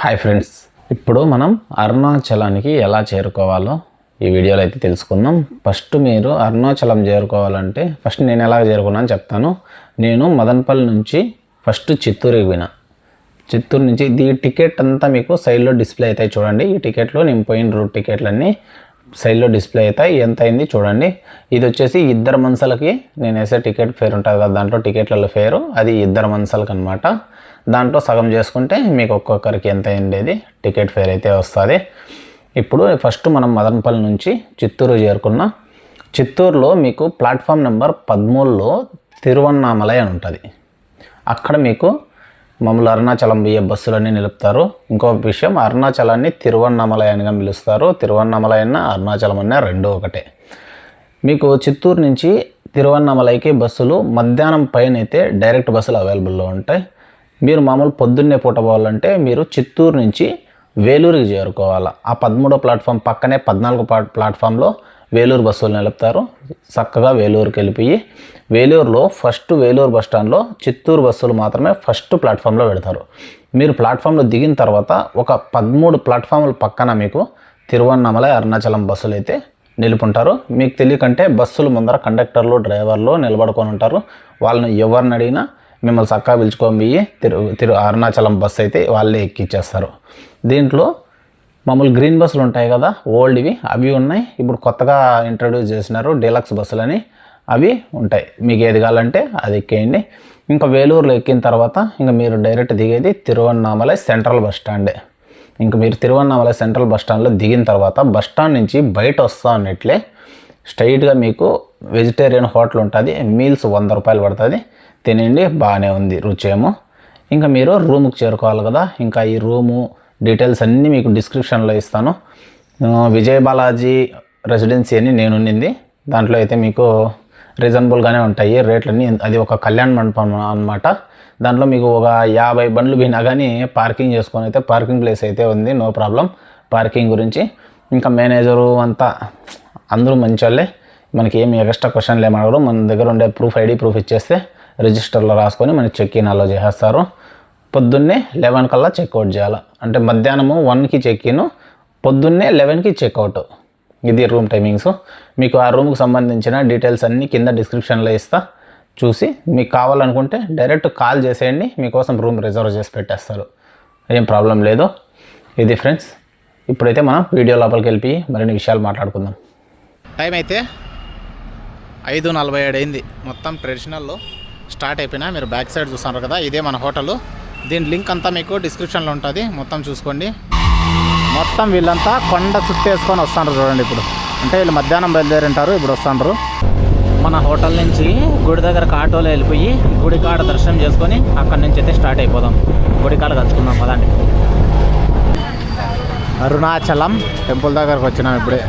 Hi friends, ఇప్పుడు మనం అరుణాచలానికి ఎలా చేరుకోవాలో ఈ వీడియోలో అయితే తెలుసుకుందాం. ఫస్ట్ మీరు అరుణాచలం చేరుకోవాలంటే ఫస్ట్ నేను ఎలా చేరుకున్నాను చెప్తాను. నేను మదనపల్లి నుంచి ఫస్ట్ చిత్తూరుకి పోయినా. చిత్తూరు నుంచి ఈ టికెట్ అంతా మీకు సైడ్లో డిస్ప్లే అవుతాయి చూడండి. ఈ టికెట్లో నేను పోయిన రూట్ టికెట్లన్నీ సైడ్లో డిస్ప్లే అవుతాయి. ఎంత అయింది చూడండి. ఇది వచ్చేసి ఇద్దరు మనుషులకి నేను వేసే టికెట్ ఫేర్ ఉంటుంది కదా, దాంట్లో టికెట్లలో ఫేరు అది ఇద్దరు మనుషులకి అనమాట. దాంట్లో సగం చేసుకుంటే మీకు ఒక్కొక్కరికి ఎంత అయిండేది టికెట్ ఫేర్ అయితే వస్తుంది. ఇప్పుడు ఫస్ట్ మనం మదనపల్లి నుంచి చిత్తూరు చేరుకున్న. చిత్తూరులో మీకు ప్లాట్ఫామ్ నెంబర్ 13లో తిరువన్నామలై అని ఉంటుంది. అక్కడ మీకు మమ్మల్ని అరుణాచలం పోయే బస్సులన్నీ నిలుపుతారు. ఇంకో విషయం, అరుణాచలాన్ని తిరువన్నామలై అనిగా పిలుస్తారు. తిరువన్నామలై అన్న అరుణాచలం అన్న రెండు ఒకటే. మీకు చిత్తూరు నుంచి తిరువన్నామలైకి బస్సులు మధ్యాహ్నం పైన అయితే డైరెక్ట్ బస్సులు అవైలబుల్లో ఉంటాయి. మీరు మామూలు పొద్దున్నే పూట పోవాలంటే మీరు చిత్తూరు నుంచి వేలూరుకి చేరుకోవాలి. ఆ 13వ ప్లాట్ఫామ్ పక్కనే 14వ ప్లాట్ఫామ్లో వేలూరు బస్సులు నిలుపుతారు. చక్కగా వేలూరుకి వెళ్ళిపోయి వేలూరులో ఫస్ట్ వేలూరు బస్ స్టాండ్లో చిత్తూరు బస్సులు మాత్రమే ఫస్ట్ ప్లాట్ఫామ్లో పెడతారు. మీరు ప్లాట్ఫామ్లో దిగిన తర్వాత ఒక 13 ప్లాట్ఫామ్ల పక్కన మీకు తిరువన్నామలై అరుణాచలం బస్సులు అయితే నిలుపుంటారు. మీకు తెలియకంటే బస్సులు ముందర కండక్టర్లు డ్రైవర్లు నిలబడుకొని ఉంటారు. వాళ్ళని ఎవరిని అడిగినా మిమ్మల్ని చక్కగా పిలుచుకొని పోయి అరుణాచలం బస్సు అయితే వాళ్ళే ఎక్కిచ్చేస్తారు. దీంట్లో మామూలు గ్రీన్ బస్సులు ఉంటాయి కదా, ఓల్డ్వి అవి ఉన్నాయి. ఇప్పుడు కొత్తగా ఇంట్రడ్యూస్ చేసినారు డీలక్స్ బస్సులని, అవి ఉంటాయి. మీకు ఏది కావాలంటే అది ఎక్కేయండి. ఇంకా వేలూరులో ఎక్కిన తర్వాత ఇంకా మీరు డైరెక్ట్ దిగేది తిరువన్నామలై సెంట్రల్ బస్ స్టాండే. ఇంకా మీరు తిరువన్నామలై సెంట్రల్ బస్ స్టాండ్లో దిగిన తర్వాత బస్ స్టాండ్ నుంచి బయట వస్తా ఉన్నట్లే స్ట్రైట్గా మీకు వెజిటేరియన్ హోటల్ ఉంటుంది. మీల్స్ 100 రూపాయలు పడుతుంది. తినండి, బాగానే ఉంది రుచేమో. ఇంకా మీరు రూమ్కి చేరుకోవాలి కదా. ఇంకా ఈ రూము డీటెయిల్స్ అన్నీ మీకు డిస్క్రిప్షన్లో ఇస్తాను. విజయ్ బాలాజీ రెసిడెన్సీ అని నేను ఉన్నింది. దాంట్లో అయితే మీకు రీజనబుల్గానే ఉంటాయి రేట్లన్నీ. అది ఒక కళ్యాణ మండపం అనమాట. దాంట్లో మీకు ఒక 50 బండ్లు పోయినా కానీ పార్కింగ్ చేసుకొని అయితే పార్కింగ్ ప్లేస్ అయితే ఉంది, నో ప్రాబ్లం పార్కింగ్ గురించి. ఇంకా మేనేజరు అంతా అందరూ మంచి వాళ్ళే. మనకి ఏమి ఎక్స్ట్రా క్వశ్చన్లు ఏమడగరు. మన దగ్గర ఉండే ఐడి ప్రూఫ్ ఇచ్చేస్తే రిజిస్టర్లో రాసుకొని మనకి చెక్ ఇన్ అలో చేసేస్తారు. పొద్దున్నే 11 కల్లా చెక్అవుట్ చేయాలి. అంటే మధ్యాహ్నము 1కి చెక్ ఇన్, పొద్దున్నే 11కి చెక్అవుట్. ఇది రూమ్ టైమింగ్స్. మీకు ఆ రూమ్కి సంబంధించిన డీటెయిల్స్ అన్నీ కింద డిస్క్రిప్షన్లో ఇస్తా. చూసి మీకు కావాలనుకుంటే డైరెక్ట్ కాల్ చేసేయండి, మీకోసం రూమ్ రిజర్వ్ చేసి పెట్టేస్తారు. ఏం ప్రాబ్లం లేదు. ఇది ఫ్రెండ్స్, ఇప్పుడైతే మనం వీడియో లోపలికి వెళ్ళి మరిన్ని విషయాలు మాట్లాడుకుందాం. టైం అయితే 5:47 అయింది. మొత్తం ట్రెడిషనల్లో స్టార్ట్ అయిపోయినా. మీరు బ్యాక్ సైడ్ చూస్తున్నారు కదా, ఇదే మన హోటల్. దీని లింక్ అంతా మీకు డిస్క్రిప్షన్లో ఉంటుంది, మొత్తం చూసుకోండి. మొత్తం వీళ్ళంతా కొండ చుట్టేసుకొని వస్తున్నారు చూడండి. ఇప్పుడు అంటే వీళ్ళు మధ్యాహ్నం బయలుదేరింటారు, ఇప్పుడు వస్తున్నారు. మన హోటల్ నుంచి గుడి దగ్గరకు ఆటోలో వెళ్ళిపోయి గుడి కాడ దర్శనం చేసుకొని అక్కడి నుంచి అయితే స్టార్ట్ అయిపోదాం. గుడి కాడ కలుసుకుందాం పదండి. అరుణాచలం టెంపుల్ దగ్గరకు వచ్చినాం ఇప్పుడే.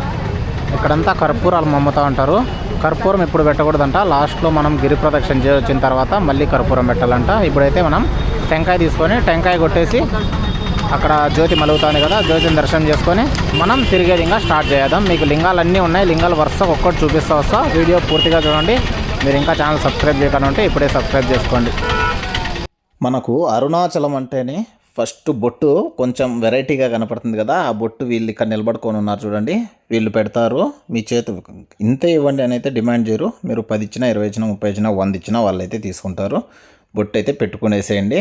ఇక్కడంతా కర్పూరాలు అమ్ముతూ ఉంటారు. కర్పూరం ఇప్పుడు పెట్టకూడదంట, లాస్ట్లో మనం గిరి ప్రదక్షిణ చేసి వచ్చిన తర్వాత మళ్ళీ కర్పూరం పెట్టాలంట. ఇప్పుడైతే మనం టెంకాయ తీసుకొని టెంకాయ కొట్టేసి అక్కడ జ్యోతి మలుగుతుంది కదా, జ్యోతిని దర్శనం చేసుకొని మనం తిరిగేది ఇంకా స్టార్ట్ చేద్దాం. మీకు లింగాలు అన్నీ ఉన్నాయి, లింగాలు వరుసగా ఒక్కటి చూపిస్తూ వస్తా. వీడియో పూర్తిగా చూడండి. మీరు ఇంకా ఛానల్ సబ్స్క్రైబ్ చేయకుండా ఉంటే ఇప్పుడే సబ్స్క్రైబ్ చేసుకోండి. మనకు అరుణాచలం అంటేనే ఫస్ట్ బొట్టు కొంచెం వెరైటీగా కనపడుతుంది కదా, ఆ బొట్టు వీళ్ళు ఇక్కడ నిలబడుకొని ఉన్నారు చూడండి. వీళ్ళు పెడతారు, మీ చేతి ఇంతే ఇవ్వండి అని అయితే డిమాండ్ చేయరు. మీరు 10 ఇచ్చినా 20 ఇచ్చినా 30 ఇచ్చినా 100 ఇచ్చినా వాళ్ళు అయితే తీసుకుంటారు. బొట్టు అయితే పెట్టుకునేసేయండి.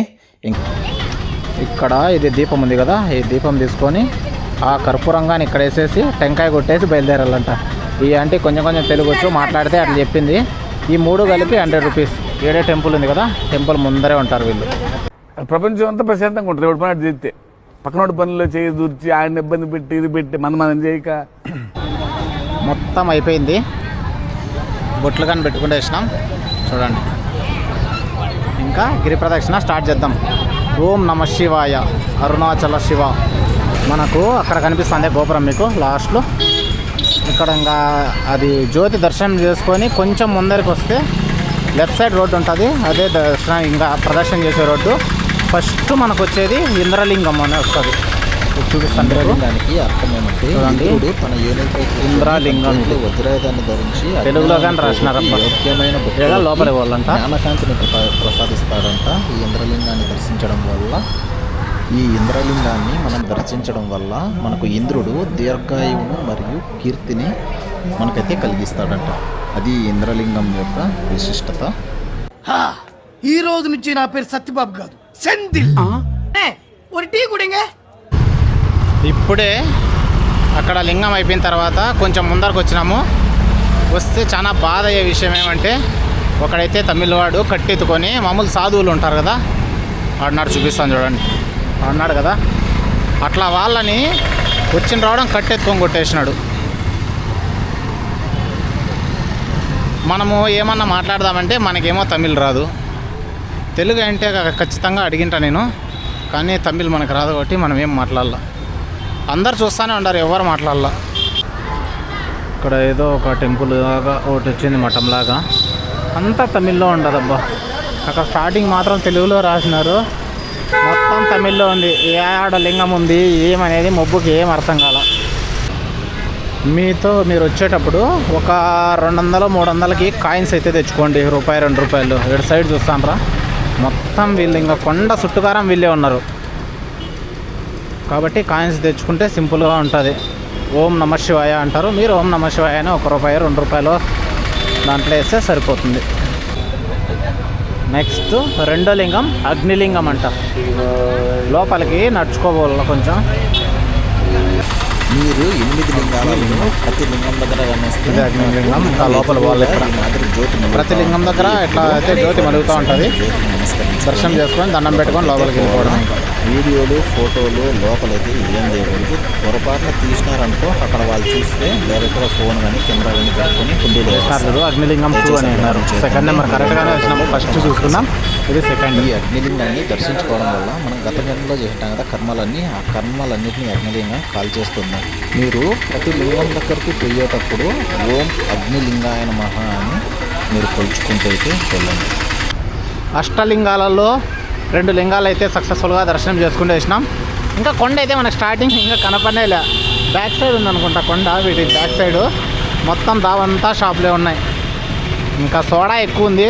ఇక్కడ ఇది దీపం ఉంది కదా, ఈ దీపం తీసుకొని ఆ కర్పూరంగాని ఇక్కడ వేసేసి టెంకాయ కొట్టేసి బయలుదేరాలంట. ఈ అంటే కొంచెం తెలుగు వచ్చు, మాట్లాడితే అట్లా చెప్పింది. ఈ 3 కలిపి 100 రూపీస్. ఏడే టెంపుల్ ఉంది కదా, టెంపుల్ ముందరే ఉంటారు వీళ్ళు. ప్రపంచం అంతా ప్రశాంతంగా ఉంటుంది ఎవడు పని చేస్తే. పక్కనోటి పనుల్లో చేయి దూర్చి ఆయన ఇబ్బంది పెట్టి ఇది పెట్టి మనం చేయక మొత్తం అయిపోయింది. బొట్లు కానీ పెట్టుకుంటే వేసినాం చూడండి. ఇంకా గిరి ప్రదక్షిణ స్టార్ట్ చేద్దాం. ఓం నమ శివాయ, అరుణాచల శివ. మనకు అక్కడ కనిపిస్తుంది గోపురం మీకు లాస్ట్లో. ఇక్కడ ఇంకా అది జ్యోతి దర్శనం చేసుకొని కొంచెం ముందరికి వస్తే లెఫ్ట్ సైడ్ రోడ్డు ఉంటుంది, అదే దర్శనం ఇంకా ప్రదర్శన చేసే రోడ్డు. ఫస్ట్ మనకు వచ్చేది ఇంద్రలింగం అని వస్తుంది. చూపిస్తాను. దానికి అర్థం ఏమంటే తన ఏలైతే ఇంద్రలింగం వజ్రాయుధాన్ని ధరించి తెలుగులో కానీ రాసినారబ్బా. యోగ్యమైన లోపలి వాళ్ళంట జ్ఞానకాంతిని ప్రసాదిస్తాడంట. ఈ ఇంద్రలింగాన్ని దర్శించడం వల్ల ఈ ఇంద్రలింగాన్ని మనం దర్శించడం వల్ల మనకు ఇంద్రుడు దీర్ఘాయువును మరియు కీర్తిని మనకైతే కలిగిస్తాడంట. అది ఇంద్రలింగం యొక్క విశిష్టత. ఈ రోజు నుంచి నా పేరు సత్యబాబు కాదు, సెందిల్. ఒక టీ కుడింగే. ఇప్పుడే అక్కడ లింగం అయిపోయిన తర్వాత కొంచెం ముందరకు వచ్చినాము. వస్తే చాలా బాధ అయ్యే విషయం ఏమంటే, ఒకడైతే తమిళవాడు కట్టెత్తుకొని మామూలు సాధువులు ఉంటారు కదా, ఆడినాడు చూపిస్తాను చూడండి, ఆడినాడు కదా, అట్లా వాళ్ళని వచ్చిన రావడం కట్టెత్తుకొని కొట్టేసినాడు. మనము ఏమన్నా మాట్లాడదామంటే మనకేమో తమిళ్ రాదు. తెలుగు అంటే ఖచ్చితంగా అడిగింటా నేను, కానీ తమిళ్ మనకు రాదు కాబట్టి మనం ఏం మాట్లాడాల. అందరు చూస్తూనే ఉన్నారు, ఎవరు మాట్లాడాల. ఇక్కడ ఏదో ఒక టెంపుల్ లాగా ఒకటి వచ్చింది, మఠంలాగా, అంతా తమిళ్లో ఉండదబ్బా. అక్కడ స్టార్టింగ్ మాత్రం తెలుగులో రాసినారు, మొత్తం తమిళ్లో ఉంది. ఏ ఆడ లింగం ఉంది ఏమనేది మొబ్బుకి ఏం అర్థం కాల. మీరు వచ్చేటప్పుడు ఒక 200-300కి కాయిన్స్ అయితే తెచ్చుకోండి, రూపాయి 2 రూపాయలు. ఇటు సైడ్ చూస్తానరా, మొత్తం వీళ్ళు ఇంకా కొండ చుట్టుకారం వీళ్ళే ఉన్నారు కాబట్టి కాయిన్స్ తెచ్చుకుంటే సింపుల్గా ఉంటుంది. ఓం నమ శివాయ అంటారు, మీరు ఓం నమ శివాయ అని 1 రూపాయి 2 రూపాయలు దాంట్లో వేస్తే సరిపోతుంది. నెక్స్ట్ రెండో లింగం అగ్నిలింగం అంట. లోపలికి నడుచుకోవాలి కొంచెం. మీరు 8 లింగాలలో ప్రతి లింగం దగ్గర ఇది అగ్నిలింగం. ఇంకా లోపల వాళ్ళు ఇక్కడ ప్రతి లింగం దగ్గర ఇట్లా అయితే జ్యోతి మలుగుతూ ఉంటుంది. దర్శనం చేసుకొని దండం పెట్టుకొని లోపలికి వెళ్ళిపోవడం. వీడియోలు ఫోటోలు లోపలైతే ఏం దేవుడికి పొరపాటున తీసినారనుకో, అక్కడ వాళ్ళు చూస్తే డైరెక్ట్గా ఫోన్ కానీ కెమెరా కానీ పెట్టుకొని కుండీలు అగ్నిలింగం 2 అని అన్నారు. సెకండ్ నెంబర్ కరెక్ట్గానే వచ్చినాము. ఫస్ట్ చూసుకున్నాం, ఇది సెకండ్. ఈ అగ్నిలింగాన్ని దర్శించుకోవడం వల్ల మనం గత జన్మలో చేసినాం కదా కర్మలన్నీ, ఆ కర్మలన్నింటినీ అగ్నిలింగం కాల్చేస్తుంది. మీరు ప్రతి లింగం దగ్గరికి పోయేటప్పుడు ఓం అగ్నిలింగాయ నమః అని మీరు కొలుచుకుంటూ అయితే వెళ్ళండి. అష్టలింగాలలో 2 లింగాలు అయితే సక్సెస్ఫుల్గా దర్శనం చేసుకుంటూ వేసినాం. ఇంకా కొండ అయితే మనకు స్టార్టింగ్ ఇంకా కనపడేలే. బ్యాక్ సైడ్ ఉందనుకుంటా కొండ, వీటి బ్యాక్ సైడ్ మొత్తం దావంతా షాపులే ఉన్నాయి. ఇంకా సోడా ఎక్కువ ఉంది,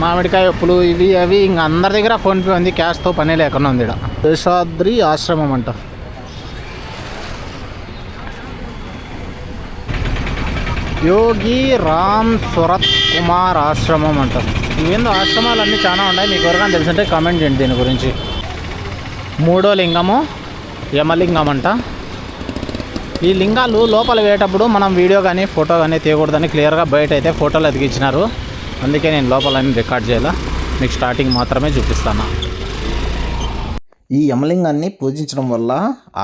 మామిడికాయ ఉప్పులు ఇవి అవి ఇంకా అందరి దగ్గర ఫోన్పే ఉంది, క్యాష్తో పని లేకుండా ఉంది. ఇక్కడ శేషాద్రి ఆశ్రమం అంట. యోగి రామ్ సురత్ కుమార్ ఆశ్రమం అంటారు. ఇవేందో ఆశ్రమాలన్నీ చాలా ఉన్నాయి, మీకు ఎవరికైనా తెలుసుంటే కామెంట్ చేయండి దీని గురించి. మూడో లింగము యమలింగం అంట. ఈ లింగాలు లోపల వేయేటప్పుడు మనం వీడియో కానీ ఫోటో కానీ తీయకూడదని క్లియర్గా బయట అయితే ఫోటోలు అతికించినారు. అందుకే నేను లోపలని రికార్డ్ చేయాల, మీకు స్టార్టింగ్ మాత్రమే చూపిస్తాను. ఈ యమలింగాన్ని పూజించడం వల్ల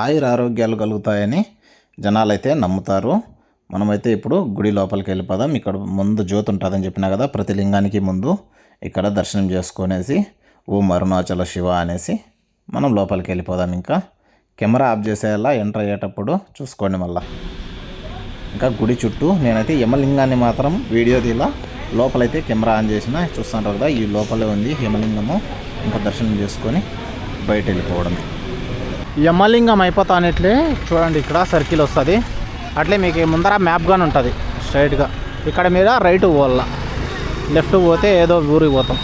ఆయురారోగ్యాలు కలుగుతాయని జనాలైతే నమ్ముతారు. మనమైతే ఇప్పుడు గుడి లోపలికి వెళ్ళిపోదాం. ఇక్కడ ముందు జ్యోతి ఉంటుందని చెప్పినా కదా, ప్రతి లింగానికి ముందు ఇక్కడ దర్శనం చేసుకునేసి ఓం అరుణాచల శివ అనేసి మనం లోపలికి వెళ్ళిపోదాం. ఇంకా కెమెరా ఆఫ్ చేసేలా ఎంటర్ అయ్యేటప్పుడు చూసుకోండి. మళ్ళీ ఇంకా గుడి చుట్టూ నేనైతే యమలింగాన్ని మాత్రం వీడియో తీలా, లోపలైతే కెమెరా ఆన్ చేసిన చూస్తుంటారు కదా, ఈ లోపలే ఉంది యమలింగము. ఇంకా దర్శనం చేసుకొని బయట వెళ్ళిపోవడమే. యమలింగం అయిపోతానట్లే చూడండి, ఇక్కడ సర్కిల్ వస్తుంది. అట్లే మీకు ముందర మ్యాప్ గాన్ ఉంటుంది స్ట్రైట్గా. ఇక్కడ మీద రైట్ పోవాల, లెఫ్ట్ పోతే ఏదో ఊరికి పోతాం.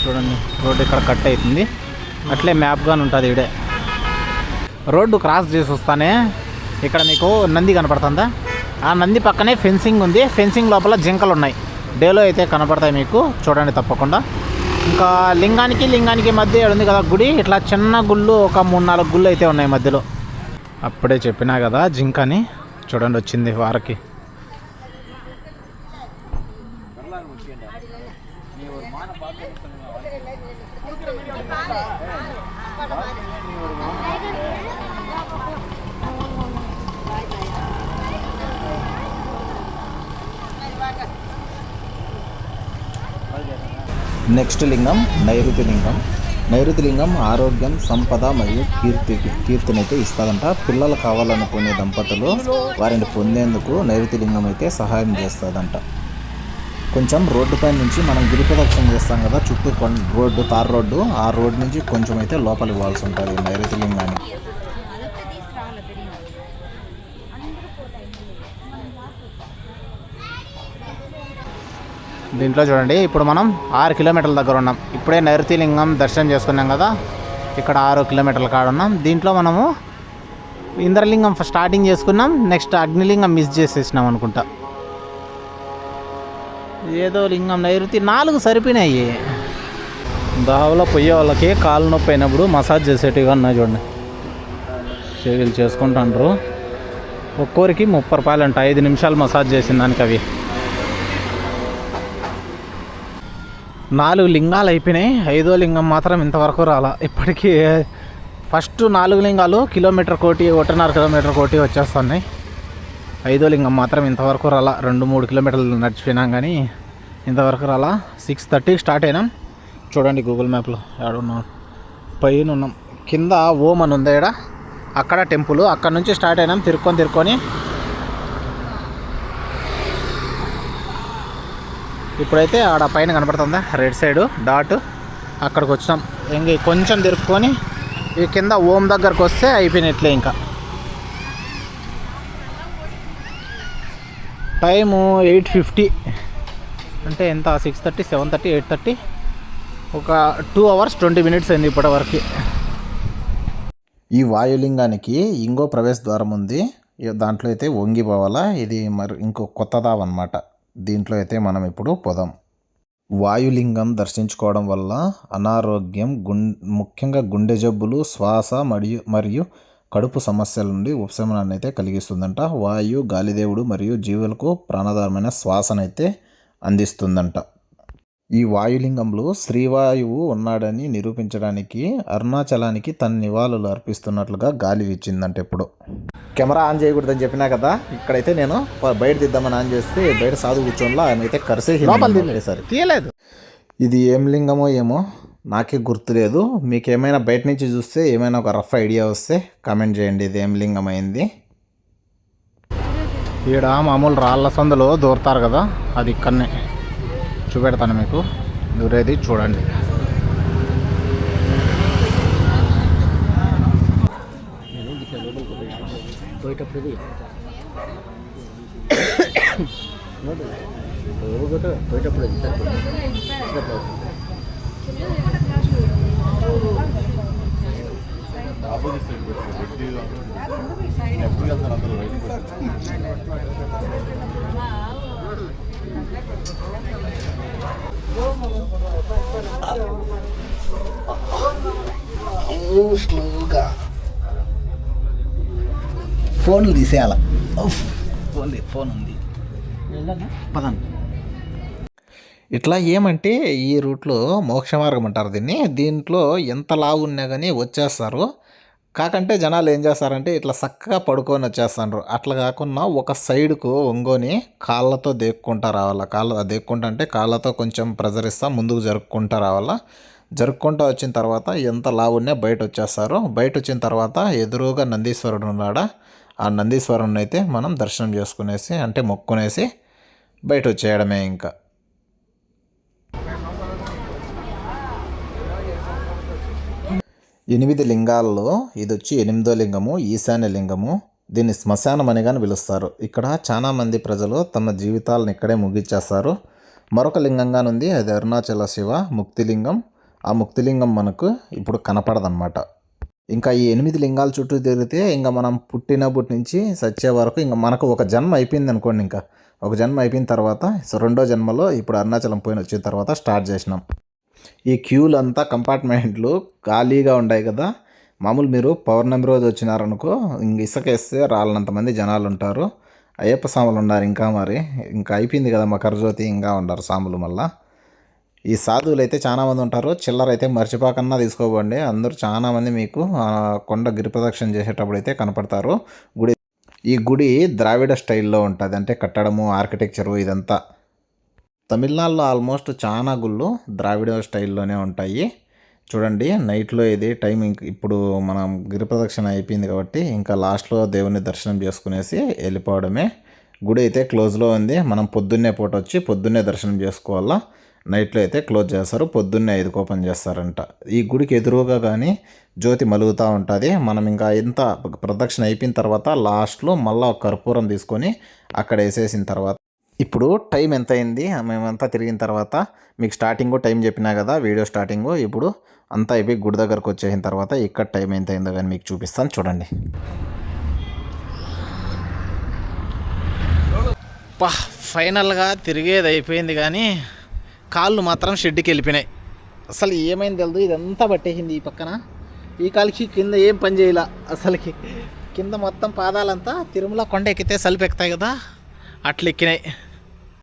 చూడండి రోడ్డు ఇక్కడ కట్ అవుతుంది, అట్లే మ్యాప్ గాన్ ఉంటుంది. ఇడే రోడ్డు క్రాస్ చేసి వస్తానే ఇక్కడ మీకు నంది కనపడుతుందా, ఆ నంది పక్కనే ఫెన్సింగ్ ఉంది. ఫెన్సింగ్ లోపల జింకలు ఉన్నాయి, డేలో అయితే కనపడతాయి మీకు, చూడండి తప్పకుండా. ఇంకా లింగానికి మధ్య ఉంది కదా గుడి, ఇట్లా చిన్న గుళ్ళు ఒక 3-4 గుళ్ళు అయితే ఉన్నాయి మధ్యలో. అప్పుడే చెప్పినా కదా జింకని, చూడండి వచ్చింది వారికి. నెక్స్ట్ లింగం నైరుతి లింగం. నైరుతి లింగం ఆరోగ్యం, సంపద మరియు కీర్తినైతే ఇస్తుందంట. పిల్లలు కావాలనుకునే దంపతులు వారిని పొందేందుకు నైరుతి లింగం అయితే సహాయం చేస్తుందంట. కొంచెం రోడ్డు పైన నుంచి మనం గిరి ప్రదక్షిణ చేస్తాం కదా, చుట్టూ రోడ్డు తార్ రోడ్డు, ఆ రోడ్డు నుంచి కొంచెం అయితే లోపలికి ఇవ్వాల్సి ఉంటుంది నైరుతి లింగానికి. దీంట్లో చూడండి ఇప్పుడు మనం 6 కిలోమీటర్ల దగ్గర ఉన్నాం. ఇప్పుడే నైరుతి లింగం దర్శనం చేసుకున్నాం కదా, ఇక్కడ 6 కిలోమీటర్ల కాడ ఉన్నాం. దీంట్లో మనము ఇంద్రలింగం స్టార్టింగ్ చేసుకున్నాం, నెక్స్ట్ అగ్నిలింగం మిస్ చేసేసినాం అనుకుంటా. ఏదో లింగం నైరుతి 4 సరిపోయినాయి. దావలో పోయే వాళ్ళకి కాలు నొప్పి అయినప్పుడు మసాజ్ చేసేటివి ఉన్నాయి చూడండి, చేతులు చేసుకుంటాండ్రు. ఒక్కోరికి 30 రూపాయలు అంట, 5 నిమిషాలు మసాజ్ చేసిన దానికి. అవి 4 లింగాలు అయిపోయినాయి, 5వ లింగం మాత్రం ఇంతవరకు రాలా. ఇప్పటికీ ఫస్ట్ 4 లింగాలు కిలోమీటర్ కోటి 1.5 కిలోమీటర్ కోటి వచ్చేస్తున్నాయి. 5వ లింగం మాత్రం ఇంతవరకు రాలా. 2-3 కిలోమీటర్లు నడిచిపోయినాం కానీ ఇంతవరకు రాలా. 6:30కి స్టార్ట్ అయినాం. చూడండి గూగుల్ మ్యాప్లో ఏడున్నాం, పైన ఉన్నాం. కింద ఓం అని ఉంది ఇక్కడ, అక్కడ టెంపుల్. అక్కడ నుంచి స్టార్ట్ అయినాం తిరుక్కొని ఇప్పుడైతే ఆడ పైన కనపడుతుందా రెడ్ సైడ్ డాట్, అక్కడికి వచ్చినాం. ఇంక కొంచెం తిరుక్కొని ఈ కింద ఓం దగ్గరకు వస్తే అయిపోయినట్లే. ఇంకా టైము 8:50 అంటే ఎంత, 6:30, 7:30, 8:30, ఒక 2 hours 20 minutes అయింది ఇప్పటి వరకు. ఈ వాయులింగానికి ఇంకో ప్రవేశ ద్వారం ఉంది, దాంట్లో అయితే వంగి పోవాలా. ఇది మరి ఇంకో కొత్త దావ అనమాట. దీంట్లో అయితే మనం ఇప్పుడు పోదాం. వాయులింగం దర్శించుకోవడం వల్ల అనారోగ్యం, ముఖ్యంగా గుండె జబ్బులు, శ్వాస మరియు కడుపు సమస్యల నుండి ఉపశమనాన్ని అయితే కలిగిస్తుందంట. వాయు గాలిదేవుడు మరియు జీవులకు ప్రాణాధారమైన శ్వాసనైతే అందిస్తుందంట. ఈ వాయులింగంలో శ్రీవాయువు ఉన్నాడని నిరూపించడానికి అరుణాచలానికి తన నివాళులు అర్పిస్తున్నట్లుగా గాలి వీచిందంట. ఇప్పుడు కెమెరా ఆన్ చేయకూడదని చెప్పినా కదా, ఇక్కడైతే నేను బయట దిద్దామని ఆన్ చేస్తే బయట సాధు కూర్చోంలో ఆయన అయితే కరిసేసి సరే తీయలేదు. ఇది ఏం లింగమో ఏమో నాకే గుర్తులేదు. మీకు ఏమైనా బయట నుంచి చూస్తే ఏమైనా ఒక రఫ్ ఐడియా వస్తే కామెంట్ చేయండి. ఇది ఏం లింగం అయింది. ఈడ మామూలు రాళ్ళ సందులో దూరతారు కదా, అది ఇక్కడనే చూపెడతాను మీకు, దూరేది చూడండి. ఫోన్లు తీసేయాల, ఫోన్ ఉంది పదండి. ఇట్లా ఏమంటే ఈ రూట్లో మోక్ష మార్గం అంటారు దీన్ని. దీంట్లో ఎంత లావు ఉన్నా కానీ వచ్చేస్తారు. కాకంటే జనాలు ఏం చేస్తారంటే ఇట్లా చక్కగా పడుకొని వచ్చేస్తారు. అట్లా కాకుండా ఒక సైడ్కు ఒంగోని కాళ్ళతో దేక్కుంటా రావాలా. దేక్కుంటా అంటే కాళ్ళతో కొంచెం ప్రెజర్ ఇస్తా ముందుకు జరుపుకుంటా రావాలా. జరుపుకుంటూ వచ్చిన తర్వాత ఎంత లావు ఉన్నా బయట వచ్చేస్తారు. బయట వచ్చిన తర్వాత ఎదురుగా నందీశ్వరుడు ఉన్నాడా, ఆ నందీశ్వరుని అయితే మనం దర్శనం చేసుకునేసి అంటే మొక్కునేసి బయట వచ్చేయడమే. ఇంకా 8 లింగాల్లో ఇది వచ్చి 8వ లింగము, ఈశాన్య లింగము. దీన్ని శ్మశానం అని కానీ పిలుస్తారు. ఇక్కడ చాలామంది ప్రజలు తమ జీవితాలను ఇక్కడే ముగించేస్తారు. మరొక లింగంగా ఉంది, అది అరుణాచల శివ ముక్తిలింగం. ఆ ముక్తిలింగం మనకు ఇప్పుడు కనపడదన్నమాట. ఇంకా ఈ 8 లింగాల చుట్టూ తిరిగితే ఇంకా మనం పుట్టినప్పటి నుంచి చచ్చే వరకు ఇంకా మనకు ఒక జన్మ అయిపోయింది అనుకోండి. ఇంకా ఒక జన్మ అయిపోయిన తర్వాత రెండో జన్మలో ఇప్పుడు అరుణాచలం పోయిన వచ్చిన తర్వాత స్టార్ట్ చేసినాం. ఈ క్యూలు అంతా కంపార్ట్మెంట్లు ఖాళీగా ఉన్నాయి కదా. మామూలు మీరు పౌర్ణమి రోజు వచ్చినారనుకో ఇంక ఇసుకేస్తే రాళ్ళంతమంది జనాలు ఉంటారు. అయ్యప్ప స్వాములు ఉన్నారు ఇంకా, మరి ఇంకా అయిపోయింది కదా మకర జ్యోతి, ఇంకా ఉన్నారు స్వాములు. మళ్ళా ఈ సాధువులు అయితే చాలామంది ఉంటారు. చిల్లర అయితే మర్చిపోకన్నా తీసుకోబండి. అందరూ చాలామంది మీకు కొండ గిరి ప్రదక్షిణ చేసేటప్పుడు అయితే కనపడతారు. ఈ గుడి ద్రావిడ స్టైల్లో ఉంటుంది, అంటే కట్టడము ఆర్కిటెక్చరు ఇదంతా. తమిళనాడులో ఆల్మోస్ట్ చాలా గుళ్ళు ద్రావిడ స్టైల్లోనే ఉంటాయి. చూడండి నైట్లో ఇది టైం ఇప్పుడు మనం గిరి ప్రదక్షిణ అయిపోయింది కాబట్టి ఇంకా లాస్ట్లో దేవుని దర్శనం చేసుకునేసి వెళ్ళిపోవడమే. గుడి అయితే క్లోజ్లో ఉంది. మనం పొద్దున్నే పూట వచ్చి పొద్దున్నే దర్శనం చేసుకోవాలా. నైట్లో అయితే క్లోజ్ చేస్తారు, పొద్దున్నే 5కి ఓపెన్ చేస్తారంట. ఈ గుడికి ఎదురుగా కానీ జ్యోతి మలుగుతూ ఉంటుంది. మనం ఇంకా ఎంత ప్రదక్షిణ అయిపోయిన తర్వాత లాస్ట్లో మళ్ళీ ఒక కర్పూరం తీసుకొని అక్కడ వేసేసిన తర్వాత ఇప్పుడు టైం ఎంత అయింది, మేమంతా తిరిగిన తర్వాత మీకు స్టార్టింగ్ టైం చెప్పినా కదా వీడియో స్టార్టింగు. ఇప్పుడు అంతా అయిపోయి గుడి దగ్గరకు వచ్చేసిన తర్వాత ఇక్కడ టైం ఎంత అయిందో కానీ మీకు చూపిస్తాను చూడండి. ఫైనల్గా తిరిగేది అయిపోయింది కానీ కాళ్ళు మాత్రం షెడ్కి వెళ్ళిపోయినాయి. అసలు ఏమైంది తెలియదు, ఇదంతా పట్టేసింది ఈ పక్కన. ఈ కాలికి కింద ఏం పని చేయాల అసలుకి. కింద మొత్తం పాదాలంతా తిరుమల కొండ ఎక్కితే సలిపెక్కుతాయి కదా, అట్లా ఎక్కినాయి.